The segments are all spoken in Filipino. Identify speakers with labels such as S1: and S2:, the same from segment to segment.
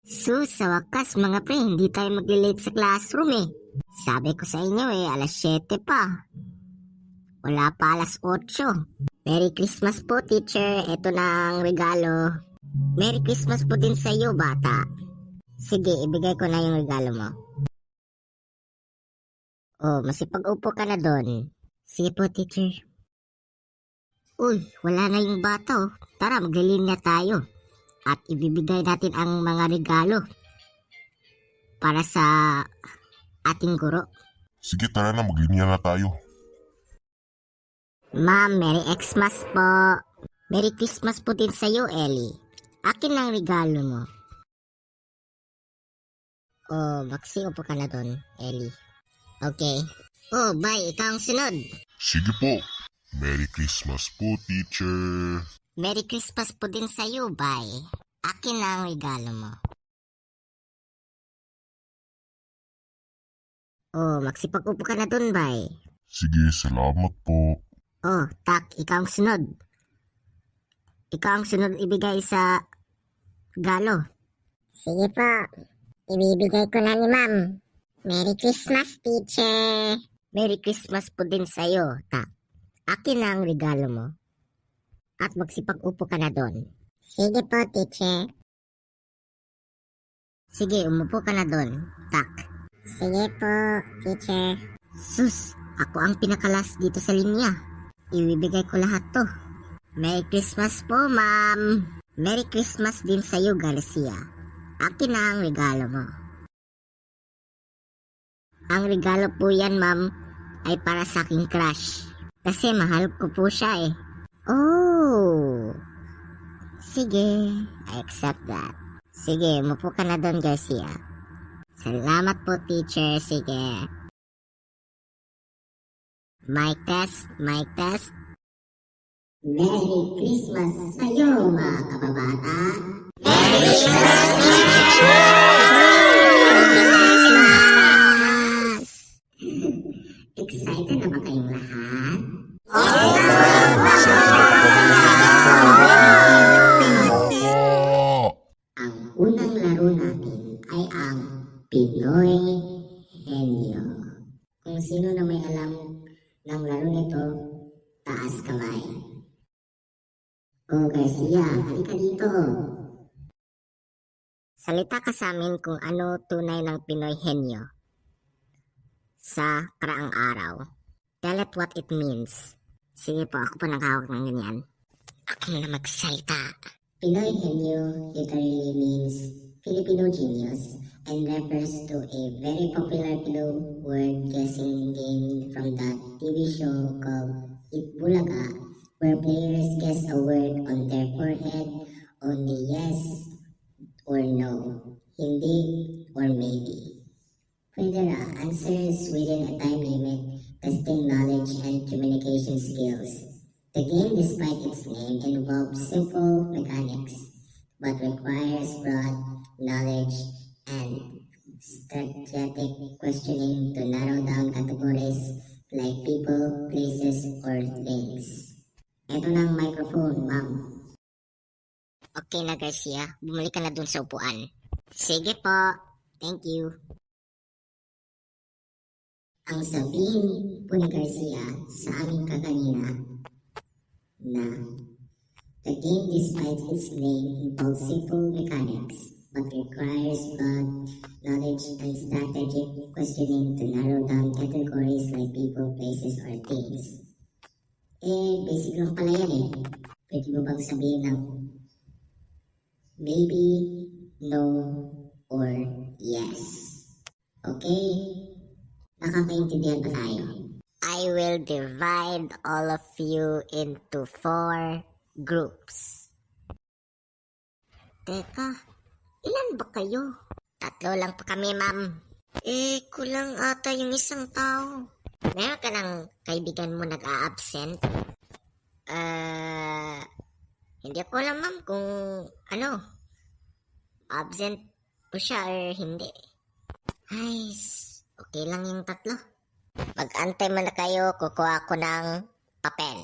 S1: Sus, sa wakas mga pre, hindi tayo mag-late sa classroom eh. Sabi ko sa inyo alas 7 pa. Wala pa alas 8. Merry Christmas po teacher, ito na ang regalo. Merry Christmas po din sa iyo bata. Sige, ibigay ko na yung regalo mo. Oh, masipag-upo ka na doon. Sige po teacher. Uy, wala na yung bata oh. Tara, maglilinya tayo. At ibibigay natin ang mga regalo para sa ating guro.
S2: Sige, tara na, maglinya na tayo.
S1: Ma'am, Merry Xmas po. Merry Christmas po din sa iyo, Ellie. Akin lang regalo mo. Oh, Maxi, upo ka na doon, Ellie. Okay. Oh, bye, ikaw ang sunod.
S2: Sige po. Merry Christmas po, teacher.
S1: Merry Christmas po din sa iyo, bye. Akin na ang regalo mo. Oh, magsipag-upo ka na dun, bye.
S2: Sige, salamat po.
S1: Oh, tak, ikaw ang sunod. Ikaw ang sunod ibigay sa regalo. Sige po, ibibigay ko na ni ma'am. Merry Christmas, teacher. Merry Christmas po din sa iyo, tak. Akin na ang regalo mo. At magsipag-upo ka na doon. Sige po, teacher. Sige, umupo ka na doon. Tak. Sige po, teacher. Sus, ako ang pinakalas dito sa linya. Ibibigay ko lahat to. Merry Christmas po, ma'am. Merry Christmas din sa iyo, Garcia. Akin na ang regalo mo. Ang regalo po yan, ma'am, ay para sa aking crush. Kasi mahal ko po siya eh. Oh, sige, I accept that. Sige, umupo ka na doon, Garcia. Salamat po, teacher. Sige. Mic test, mic test. Merry Christmas sa iyo, mga kababata. Merry Christmas, Christmas! Excited na ba kayong lahat? Ang unang laro natin ay ang Pinoy Henyo. Kung sino na may alam ng laro nito, taas kamay. Oh, Garcia, halika dito. Salita ka sa amin kung ano tunay ng Pinoy Henyo sa karaang araw. Tell it what it means. Sige po, ako po naghahawak ng ganyan. Ako na magsalita. Pinoy Henyo literally means Filipino genius and refers to a very popular Pinoy word guessing game from the TV show called Itbulaga, where players guess a word on their forehead, only yes or no, hindi or maybe. Further answers within a time limit, testing knowledge and communication skills. The game, despite its name, involves simple mechanics, but requires broad knowledge and strategic questioning to narrow down categories like people, places, or things. Ito na ang microphone, ma'am. Okay na, Garcia. Bumalik ka na dun sa upuan. Sige po. Thank you. Ang sabihin po ni Garcia sa amin kaganina na the game, despite its name, involves simple mechanics but requires broad knowledge and strategic questioning to narrow down categories like people, places, or things. Basic lang pala yan eh. Pwede mo bang sabihin ng maybe, no, or yes? Okay? Nakakaintindihan ba tayo? I will divide all of you into 4 groups. Teka, ilan ba kayo? 3 lang pa kami, ma'am. Kulang ata yung isang tao. Meron ka ng kaibigan mo nag-a-absent? Hindi ako alam, ma'am, kung absent po siya or hindi. Ay, okay lang yung 3. Mag-antay mo na kayo, kukuha ko ng papel.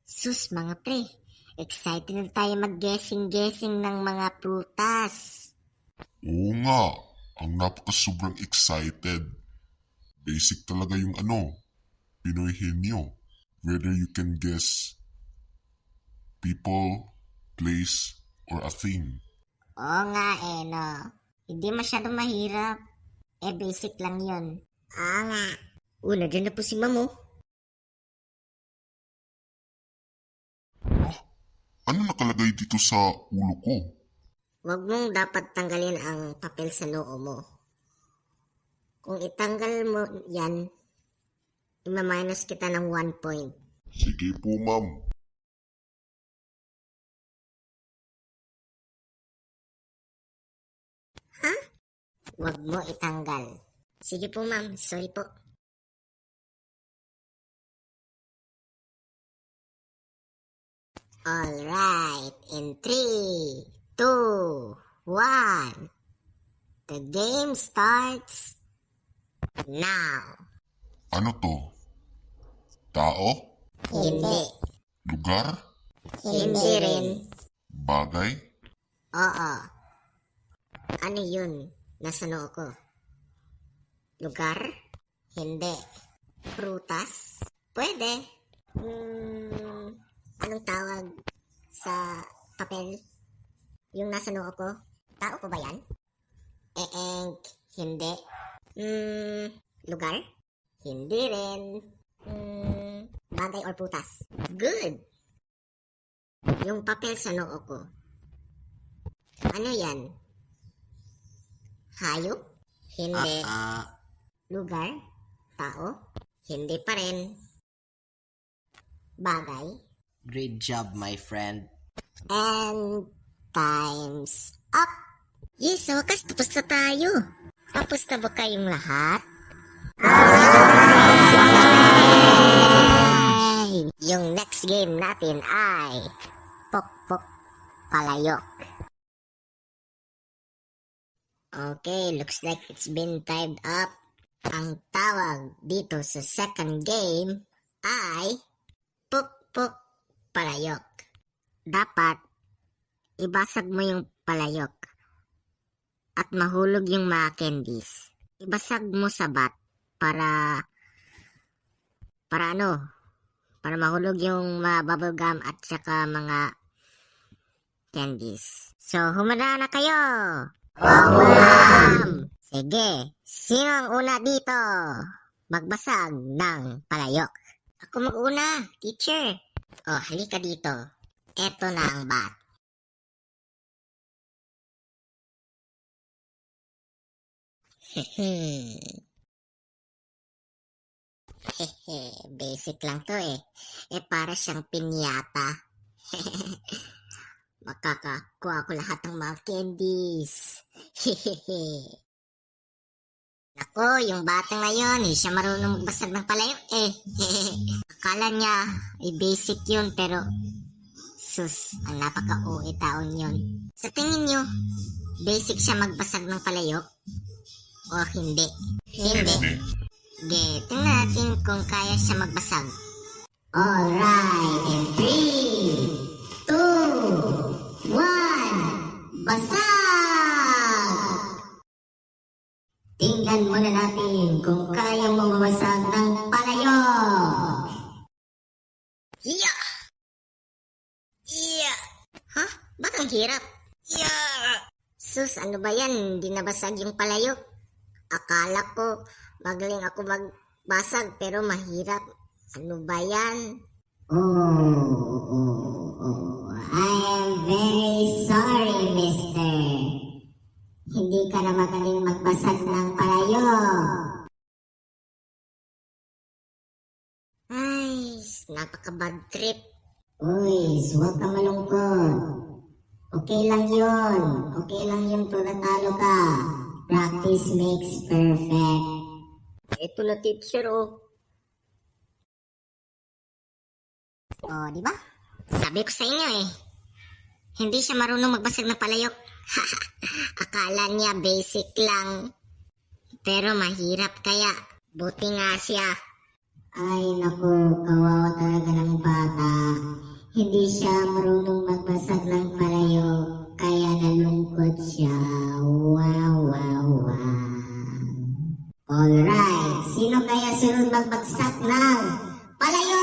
S1: Sus mga pre, Excited na tayo mag-guessing-guessing ng mga prutas.
S2: Oo nga, ang napaka-sobrang excited. Basic talaga yung Pinoy henyo. Whether you can guess people, place, or a thing.
S1: Oo nga no. Hindi masyadong mahirap. Basic lang yun. Oo nga. Nandiyan na po si Mamo.
S2: Ano nakalagay dito sa ulo ko?
S1: Huwag mong dapat tanggalin ang papel sa noo mo. Kung itanggal mo yan, ima-minus kita ng 1 point.
S2: Sige po, ma'am.
S1: Huwag mo itanggal. Sige po ma'am, sorry po. Alright, in 3, 2, 1. The game starts now.
S2: Ano to? Tao?
S1: Hindi.
S2: Lugar?
S1: Hindi rin.
S2: Bagay?
S1: Oo. Ano yun? Nasa noo ko. Lugar? Hindi. Prutas? Pwede. Anong tawag sa papel? Yung nasa noo ko? Tao ko ba yan? Hindi. Lugar? Hindi rin. Bagay or prutas? Good! Yung papel sa noo ko. Ano yan? Hayop? Hindi. Lugar? Tao? Hindi pa rin. Bagay?
S3: Great job, my friend.
S1: And time's up! Yes, sa wakas tapos na tayo. Tapos na ba kayong lahat? Yung next game natin ay Pokpok Palayok. Okay, looks like it's been timed up. Ang tawag dito sa second game ay Pokpok Palayok. Dapat ibasag mo yung palayok at mahulog yung mga candies. Ibasag mo sa bat para mahulog yung mga bubblegum at saka mga candies. So, humanda na kayo! Wow! Sige, sino ang una dito? Magbasag ng palayok. Ako mag-una, teacher. Oh, halika dito. Eto na ang bat. Basic lang to para siyang pinyata. Makakakuha ko lahat ng mga candies. Nako, yung bata ngayon, siya marunong magbasag ng palayok Akala niya, basic yun, pero sus, ang napaka-uwi taon yun. Sa tingin niyo, basic siya magbasag ng palayok? O hindi? Hindi. Tingnan natin kung kaya siya magbasag. Alright, in 3, 2, 1, basag! Tingnan muna natin kung kaya mo mamasag ng palayok. Yeah! Yeah! Ha? Ba't ang hirap? Yeah! Sus, ano ba yan? Hindi nabasag yung palayok. Akala ko magaling ako magbasag pero mahirap. Ano ba yan? I am very sorry, mister. Hindi ka na magaling magbasag ng palayok. Ay, napaka-bad trip. Uy, huwag ka malungkot. Okay lang yun. Okay lang yun kung natalo ka. Practice makes perfect. Ito na teacher di ba? Sabi ko sa inyo hindi siya marunong magbasag ng palayok. Akala niya basic lang. Pero mahirap kaya. Buti nga siya. Ay naku, kawawa talaga ng bata. Hindi siya marunong magbasag ng palayo, kaya nalungkot siya. Wow, wow, wow. Alright, sino kaya sunod magbagsak ng palayo?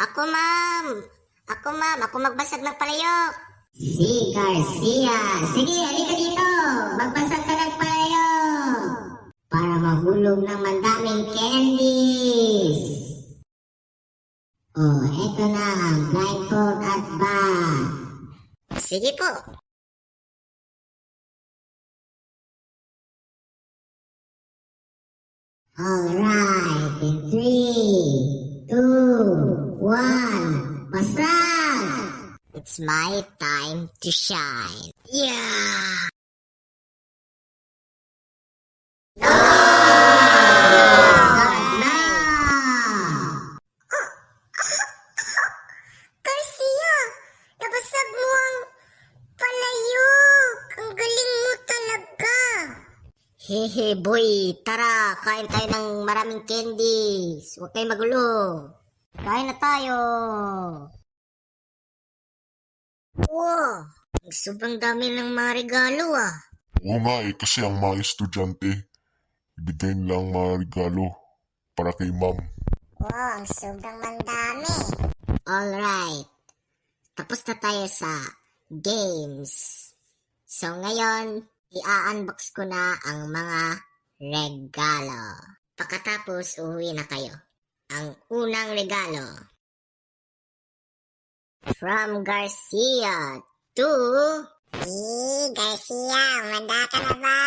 S1: Ako, ma'am. Ako magbasag ng palayo. Si Garcia. Sige, halika dito. Magbasag ka ng palayo. Para mahulog ng mandaming candies. Oh, eto na ang blindfold at bag. Sige po. Alright, in 3, 2, 1, basag! It's my time to shine. Yeah! Basag na! Garcia, nabasag mo ang palayok. Ang galing mo talaga. Hehe boy, tara, kain tayo ng maraming candies. Huwag kayong magulo. Kain na tayo. Wow, sobrang dami ng mga regalo ah.
S2: Oo nga kasi ang mga estudyante, ibigay nilang mga regalo para kay ma'am.
S1: Wow, ang sobrang mandami. Alright, tapos na tayo sa games. So ngayon, i-unbox ko na ang mga regalo. Pagkatapos, uuwi na kayo. Ang unang regalo. From Garcia to... Garcia, manda ka na ba?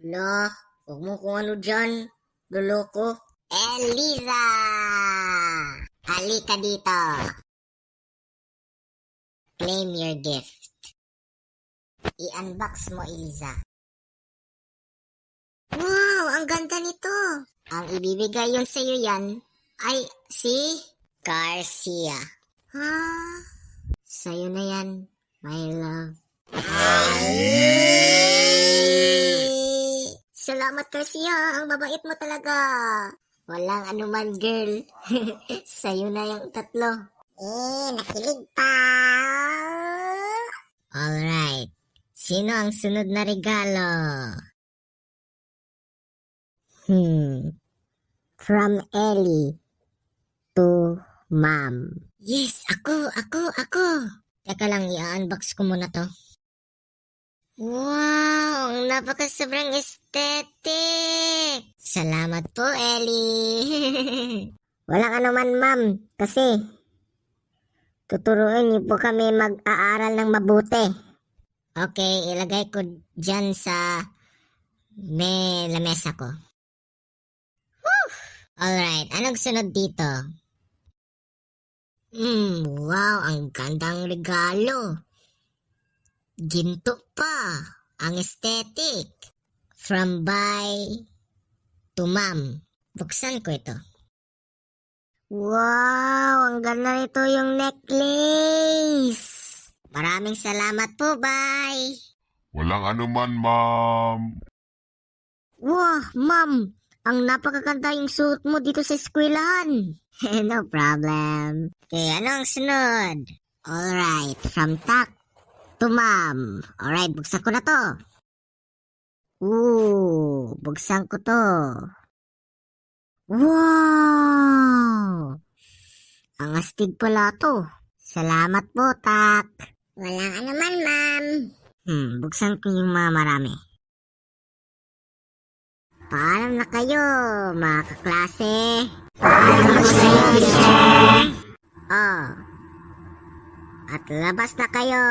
S1: Lo, huwag mo kung ano dyan. Luloko. Eliza! Halika dito. Claim your gift. I-unbox mo, Eliza. Wow, ang ganda nito. Ang ibibigay yun sa'yo yan ay si Garcia. Ha? Sa'yo na yan, my love. Salamat, Garcia. Ang mabait mo talaga. Walang anuman, girl. Sa'yo na yung tatlo. Nakilig pa. Alright. Sino ang sunod na regalo? From Ellie to Mom. Yes, ako. Teka lang, i-unbox ko muna to. Wow, ang napaka-sobrang aesthetic. Salamat po, Ellie. Walang anuman, Ma'am, kasi tuturuan niyo po kami mag-aaral ng mabuti. Okay, ilagay ko dyan sa lamesa ko. Woo! Alright, anong sunod dito? Wow, ang gandang regalo. Ginto pa. Ang aesthetic. From buy to mom. Buksan ko ito. Wow, ang ganda nito yung necklace. Maraming salamat po, bye.
S2: Walang anuman, ma'am.
S1: Wow, ma'am. Ang napakaganda yung suot mo dito sa eskwelahan. No problem. Okay, ano ang sunod? Alright, from tak to ma'am. Alright, buksan ko na to. Ooh, buksan ko to. Wow! Ang astig pala to. Salamat po, tak. Walang anuman, ma'am. Buksan ko yung mga marami. Paalam na kayo, mga kaklase. Paalam na kayo, teacher. Oh. At labas na kayo.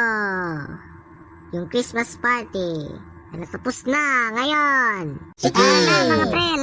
S1: Yung Christmas party ay natapos na ngayon. Sige na, mga pre,